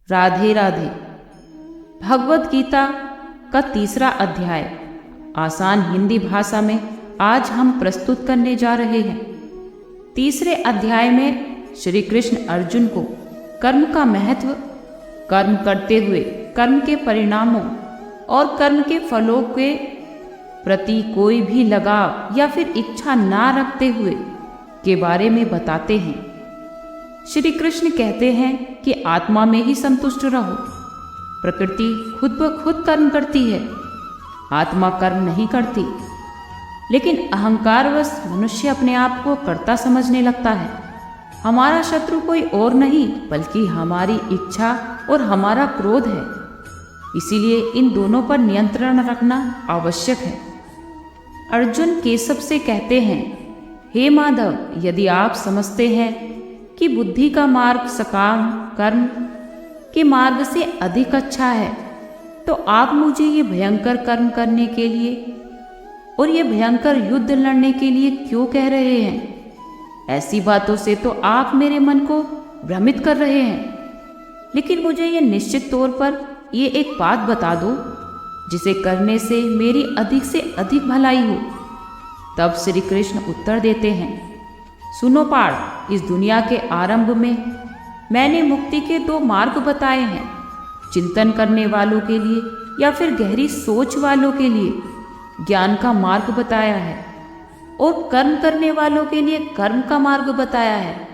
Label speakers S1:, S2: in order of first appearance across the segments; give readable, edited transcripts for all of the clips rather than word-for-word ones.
S1: राधे राधे। भगवत गीता का तीसरा अध्याय आसान हिंदी भाषा में आज हम प्रस्तुत करने जा रहे हैं। तीसरे अध्याय में श्री कृष्ण अर्जुन को कर्म का महत्व, कर्म करते हुए कर्म के परिणामों और कर्म के फलों के प्रति कोई भी लगाव या फिर इच्छा ना रखते हुए के बारे में बताते हैं। श्री कृष्ण कहते हैं कि आत्मा में ही संतुष्ट रहो। प्रकृति खुद ब खुद कर्म करती है, आत्मा कर्म नहीं करती। लेकिन अहंकारवश मनुष्य अपने आप को कर्ता समझने लगता है। हमारा शत्रु कोई और नहीं बल्कि हमारी इच्छा और हमारा क्रोध है। इसीलिए इन दोनों पर नियंत्रण रखना आवश्यक है। अर्जुन केशव से कहते हैं, हे माधव, यदि आप समझते हैं कि बुद्धि का मार्ग सकाम कर्म के मार्ग से अधिक अच्छा है, तो आप मुझे ये भयंकर कर्म करने के लिए और ये भयंकर युद्ध लड़ने के लिए क्यों कह रहे हैं? ऐसी बातों से तो आप मेरे मन को भ्रमित कर रहे हैं। लेकिन मुझे ये निश्चित तौर पर ये एक बात बता दो जिसे करने से मेरी अधिक से अधिक भलाई हो। तब श्री कृष्ण उत्तर देते हैं, सुनो पार्थ, इस दुनिया के आरंभ में मैंने मुक्ति के दो मार्ग बताए हैं। चिंतन करने वालों के लिए या फिर गहरी सोच वालों के लिए ज्ञान का मार्ग बताया है, और कर्म करने वालों के लिए कर्म का मार्ग बताया है।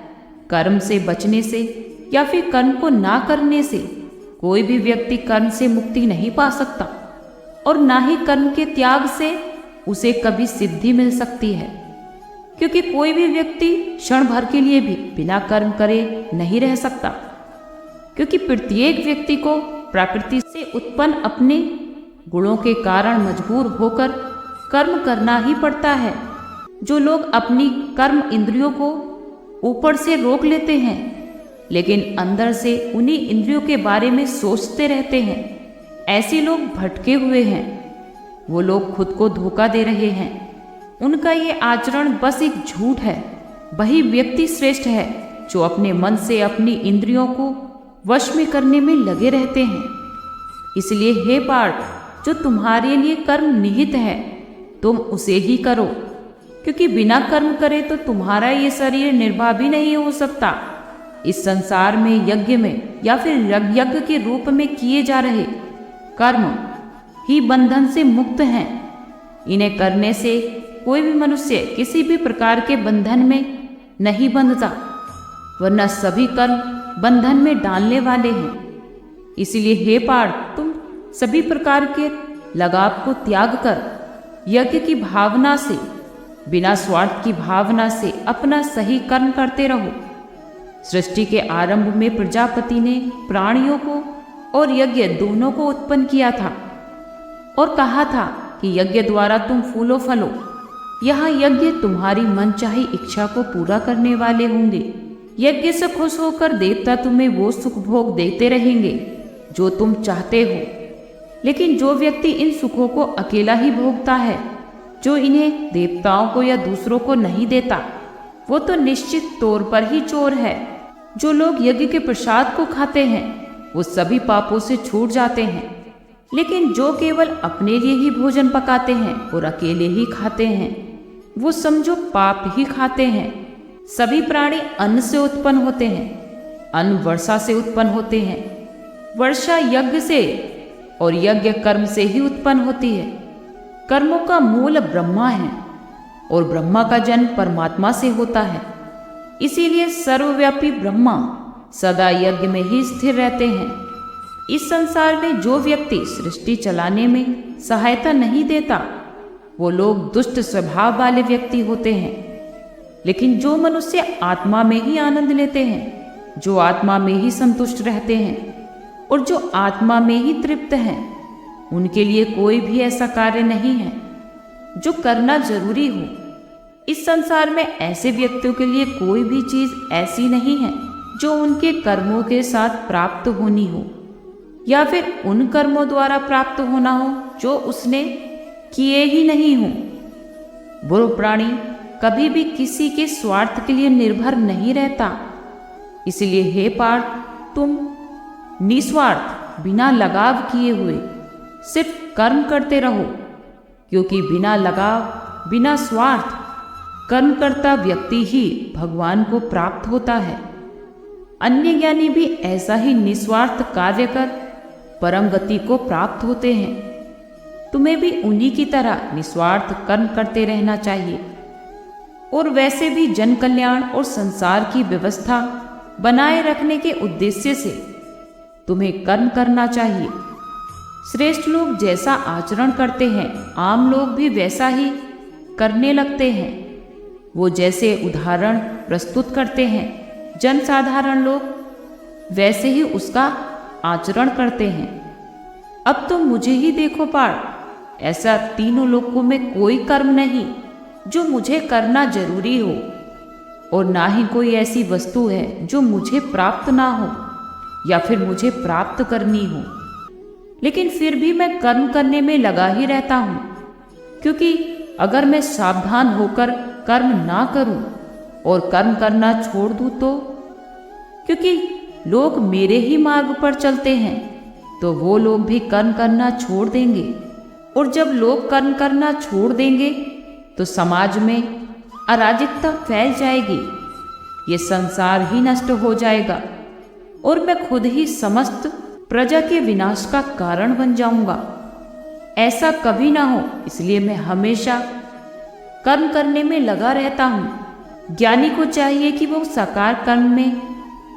S1: कर्म से बचने से या फिर कर्म को ना करने से कोई भी व्यक्ति कर्म से मुक्ति नहीं पा सकता, और ना ही कर्म के त्याग से उसे कभी सिद्धि मिल सकती है। क्योंकि कोई भी व्यक्ति क्षण भर के लिए भी बिना कर्म करे नहीं रह सकता। क्योंकि प्रत्येक व्यक्ति को प्रकृति से उत्पन्न अपने गुणों के कारण मजबूर होकर कर्म करना ही पड़ता है। जो लोग अपनी कर्म इंद्रियों को ऊपर से रोक लेते हैं लेकिन अंदर से उन्हीं इंद्रियों के बारे में सोचते रहते हैं, ऐसे लोग भटके हुए हैं। वो लोग खुद को धोखा दे रहे हैं। उनका ये आचरण बस एक झूठ है। वही व्यक्ति श्रेष्ठ है जो अपने मन से अपनी इंद्रियों को वश में करने में लगे रहते हैं। इसलिए हे पार्थ, जो तुम्हारे लिए कर्म निहित है तुम उसे ही करो। क्योंकि बिना कर्म करे तो तुम्हारा ये शरीर निर्वाह भी नहीं हो सकता। इस संसार में यज्ञ में या फिर यज्ञ के रूप में किए जा रहे कर्म ही बंधन से मुक्त हैं। इन्हें करने से कोई भी मनुष्य किसी भी प्रकार के बंधन में नहीं बंधता, वरना सभी कर्म बंधन में डालने वाले हैं। इसलिए हे पार्थ, तुम सभी प्रकार के लगाव को त्याग कर यज्ञ की भावना से, बिना स्वार्थ की भावना से अपना सही कर्म करते रहो। सृष्टि के आरंभ में प्रजापति ने प्राणियों को और यज्ञ दोनों को उत्पन्न किया था और कहा था कि यज्ञ द्वारा तुम फूलो फलो। यह यज्ञ तुम्हारी मनचाही इच्छा को पूरा करने वाले होंगे। यज्ञ से खुश होकर देवता तुम्हें वो सुख भोग देते रहेंगे जो तुम चाहते हो। लेकिन जो व्यक्ति इन सुखों को अकेला ही भोगता है, जो इन्हें देवताओं को या दूसरों को नहीं देता, वो तो निश्चित तौर पर ही चोर है। जो लोग यज्ञ के प्रसाद को खाते हैं वो सभी पापों से छूट जाते हैं। लेकिन जो केवल अपने लिए ही भोजन पकाते हैं और अकेले ही खाते हैं, वो समझो पाप ही खाते हैं। सभी प्राणी अन्न से उत्पन्न होते हैं, अन्न वर्षा से उत्पन्न होते हैं, वर्षा यज्ञ से और यज्ञ कर्म से ही उत्पन्न होती है। कर्मों का मूल ब्रह्मा है और ब्रह्मा का जन्म परमात्मा से होता है। इसीलिए सर्वव्यापी ब्रह्मा सदा यज्ञ में ही स्थिर रहते हैं। इस संसार में जो व्यक्ति सृष्टि चलाने में सहायता नहीं देता, वो लोग दुष्ट स्वभाव वाले व्यक्ति होते हैं। लेकिन जो मनुष्य आत्मा में ही आनंद लेते हैं, जो आत्मा में ही संतुष्ट रहते हैं और जो आत्मा में ही तृप्त हैं, उनके लिए कोई भी ऐसा कार्य नहीं है जो करना जरूरी हो। इस संसार में ऐसे व्यक्तियों के लिए कोई भी चीज ऐसी नहीं है जो उनके कर्मों के साथ प्राप्त होनी हो या फिर उन कर्मों द्वारा प्राप्त होना हो जो उसने किए ही नहीं हो। बुरा प्राणी कभी भी किसी के स्वार्थ के लिए निर्भर नहीं रहता। इसलिए हे पार्थ, तुम निस्वार्थ बिना लगाव किए हुए सिर्फ कर्म करते रहो, क्योंकि बिना लगाव बिना स्वार्थ कर्म करता व्यक्ति ही भगवान को प्राप्त होता है। अन्य ज्ञानी भी ऐसा ही निस्वार्थ कार्य कर परम गति को प्राप्त होते हैं। तुम्हें भी उन्हीं की तरह निस्वार्थ कर्म करते रहना चाहिए। और वैसे भी जन कल्याण और संसार की व्यवस्था बनाए रखने के उद्देश्य से तुम्हें कर्म करना चाहिए। श्रेष्ठ लोग जैसा आचरण करते हैं, आम लोग भी वैसा ही करने लगते हैं। वो जैसे उदाहरण प्रस्तुत करते हैं, जनसाधारण लोग वैसे ही उसका आचरण करते हैं। अब तो मुझे ही देखो पार्थ, ऐसा तीनों लोकों में कोई कर्म नहीं जो मुझे करना जरूरी हो, और ना ही कोई ऐसी वस्तु है जो मुझे प्राप्त ना हो या फिर मुझे प्राप्त करनी हो। लेकिन फिर भी मैं कर्म करने में लगा ही रहता हूँ, क्योंकि अगर मैं सावधान होकर कर्म ना करूं और कर्म करना छोड़ दूं तो, क्योंकि लोग मेरे ही मार्ग पर चलते हैं, तो वो लोग भी कर्म करना छोड़ देंगे। और जब लोग कर्म करना छोड़ देंगे तो समाज में अराजकता फैल जाएगी, ये संसार ही नष्ट हो जाएगा और मैं खुद ही समस्त प्रजा के विनाश का कारण बन जाऊंगा। ऐसा कभी ना हो, इसलिए मैं हमेशा कर्म करने में लगा रहता हूँ। ज्ञानी को चाहिए कि वो साकार कर्म में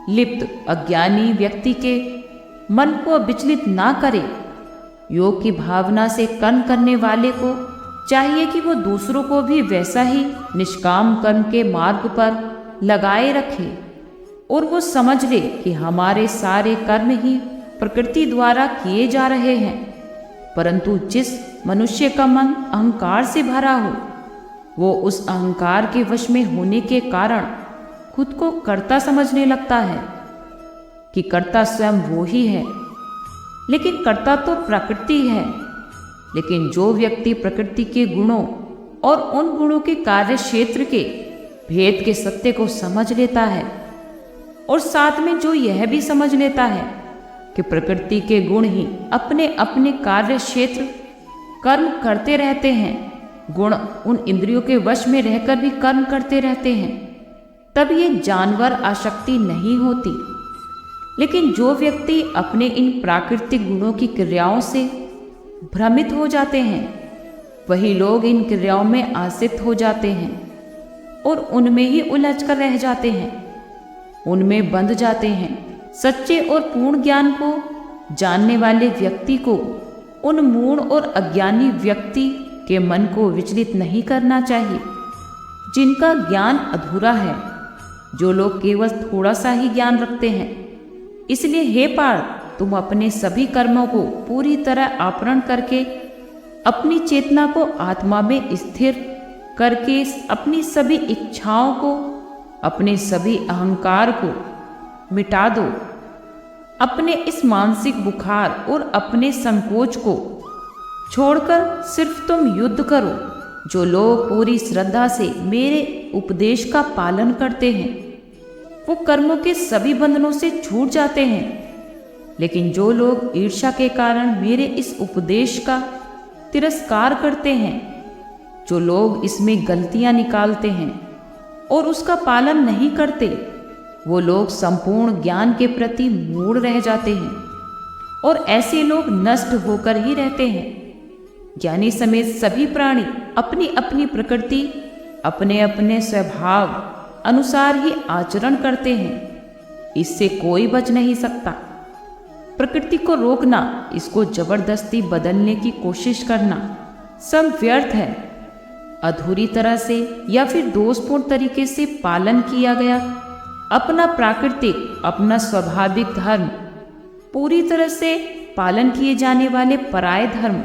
S1: लिप्त अज्ञानी व्यक्ति के मन को विचलित ना करे। योग की भावना से कर्म करने वाले को चाहिए कि वो दूसरों को भी वैसा ही निष्काम कर्म के मार्ग पर लगाए रखे, और वो समझ ले कि हमारे सारे कर्म ही प्रकृति द्वारा किए जा रहे हैं। परंतु जिस मनुष्य का मन अहंकार से भरा हो, वो उस अहंकार के वश में होने के कारण खुद को कर्ता समझने लगता है कि कर्ता स्वयं वो ही है। लेकिन कर्ता तो प्रकृति है। लेकिन जो व्यक्ति प्रकृति के गुणों और उन गुणों के कार्य क्षेत्र के भेद के सत्य को समझ लेता है, और साथ में जो यह भी समझ लेता है कि प्रकृति के गुण ही अपने अपने कार्य क्षेत्र कर्म करते रहते हैं, गुण उन इंद्रियों के वश में रहकर भी कर्म करते रहते हैं, तब ये जानवर आसक्ति नहीं होती। लेकिन जो व्यक्ति अपने इन प्राकृतिक गुणों की क्रियाओं से भ्रमित हो जाते हैं, वही लोग इन क्रियाओं में आसक्त हो जाते हैं और उनमें ही उलझ कर रह जाते हैं, उनमें बंध जाते हैं। सच्चे और पूर्ण ज्ञान को जानने वाले व्यक्ति को उन मूढ़ और अज्ञानी व्यक्ति के मन को विचलित नहीं करना चाहिए, जिनका ज्ञान अधूरा है, जो लोग केवल थोड़ा सा ही ज्ञान रखते हैं। इसलिए हे पार्थ, तुम अपने सभी कर्मों को पूरी तरह आपरण करके अपनी चेतना को आत्मा में स्थिर करके अपनी सभी इच्छाओं को, अपने सभी अहंकार को मिटा दो। अपने इस मानसिक बुखार और अपने संकोच को छोड़कर सिर्फ तुम युद्ध करो। जो लोग पूरी श्रद्धा से मेरे उपदेश का पालन करते हैं, वो कर्मों के सभी बंधनों से छूट जाते हैं। लेकिन जो लोग ईर्ष्या के कारण मेरे इस उपदेश का तिरस्कार करते हैं, जो लोग इसमें गलतियां निकालते हैं और उसका पालन नहीं करते, वो लोग संपूर्ण ज्ञान के प्रति मूढ़ रह जाते हैं और ऐसे लोग नष्ट होकर ही रहते हैं। ज्ञानी समेत सभी प्राणी अपनी अपनी प्रकृति, अपने अपने स्वभाव अनुसार ही आचरण करते हैं। इससे कोई बच नहीं सकता। प्रकृति को रोकना, इसको जबरदस्ती बदलने की कोशिश करना सब व्यर्थ है। अधूरी तरह से या फिर दोषपूर्ण तरीके से पालन किया गया अपना प्राकृतिक, अपना स्वाभाविक धर्म, पूरी तरह से पालन किए जाने वाले पराये धर्म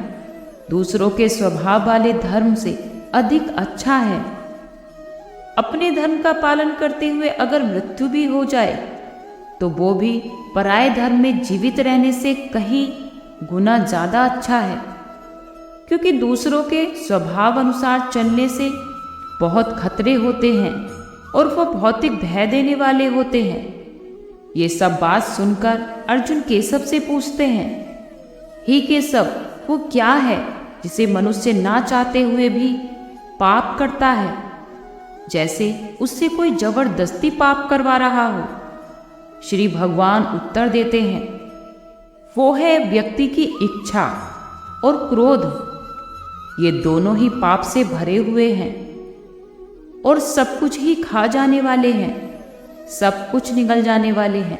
S1: दूसरों के स्वभाव वाले धर्म से अधिक अच्छा है। अपने धर्म का पालन करते हुए अगर मृत्यु भी हो जाए तो वो भी पराये धर्म में जीवित रहने से कहीं गुना ज्यादा अच्छा है, क्योंकि दूसरों के स्वभाव अनुसार चलने से बहुत खतरे होते हैं और वो भौतिक भय देने वाले होते हैं। ये सब बात सुनकर अर्जुन केशव से पूछते हैं, हे केशव, वो क्या है जिसे मनुष्य ना चाहते हुए भी पाप करता है, जैसे उससे कोई जबरदस्ती पाप करवा रहा हो? श्री भगवान उत्तर देते हैं, वो है व्यक्ति की इच्छा और क्रोध। ये दोनों ही पाप से भरे हुए हैं और सब कुछ ही खा जाने वाले हैं, सब कुछ निगल जाने वाले हैं।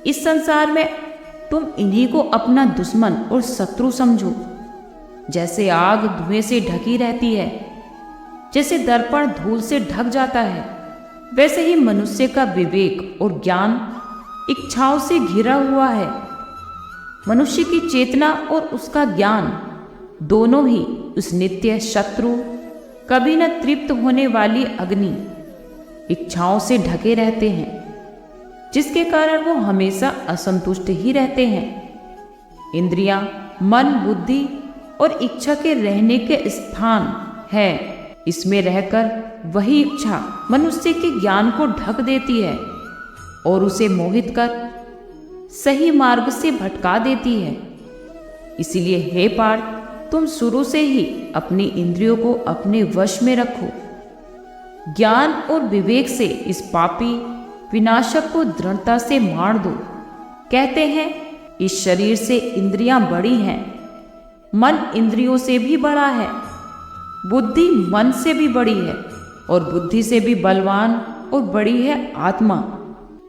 S1: इस संसार में तुम इन्हीं को अपना दुश्मन और शत्रु समझो। जैसे आग धुएं से ढकी रहती है, जैसे दर्पण धूल से ढक जाता है, वैसे ही मनुष्य का विवेक और ज्ञान इच्छाओं से घिरा हुआ है। मनुष्य की चेतना और उसका ज्ञान दोनों ही उस नित्य शत्रु, कभी न तृप्त होने वाली अग्नि इच्छाओं से ढके रहते हैं, जिसके कारण वो हमेशा असंतुष्ट ही रहते हैं। इंद्रियां, मन, बुद्धि और इच्छा के रहने के स्थान है। इसमें रहकर वही इच्छा मनुष्य के ज्ञान को ढक देती है और उसे मोहित कर सही मार्ग से भटका देती है। इसीलिए हे पार्थ, तुम शुरू से ही अपनी इंद्रियों को अपने वश में रखो। ज्ञान और विवेक से इस पापी विनाशक को दृढ़ता से मार दो। कहते हैं, इस शरीर से इंद्रियां बड़ी हैं, मन इंद्रियों से भी बड़ा है, बुद्धि मन से भी बड़ी है और बुद्धि से भी बलवान और बड़ी है आत्मा।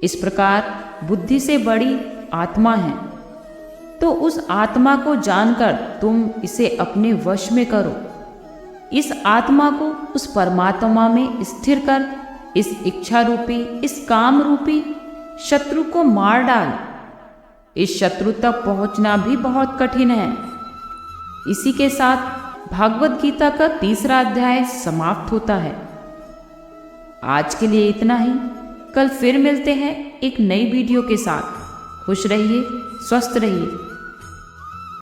S1: इस प्रकार बुद्धि से बड़ी आत्मा है, तो उस आत्मा को जानकर तुम इसे अपने वश में करो। इस आत्मा को उस परमात्मा में स्थिर कर इस इच्छा रूपी, इस काम रूपी शत्रु को मार डाल। इस शत्रु तक पहुंचना भी बहुत कठिन है। इसी के साथ भागवत गीता का 3रा अध्याय समाप्त होता है। आज के लिए इतना ही। कल फिर मिलते हैं एक नई वीडियो के साथ। खुश रहिए, स्वस्थ रहिए।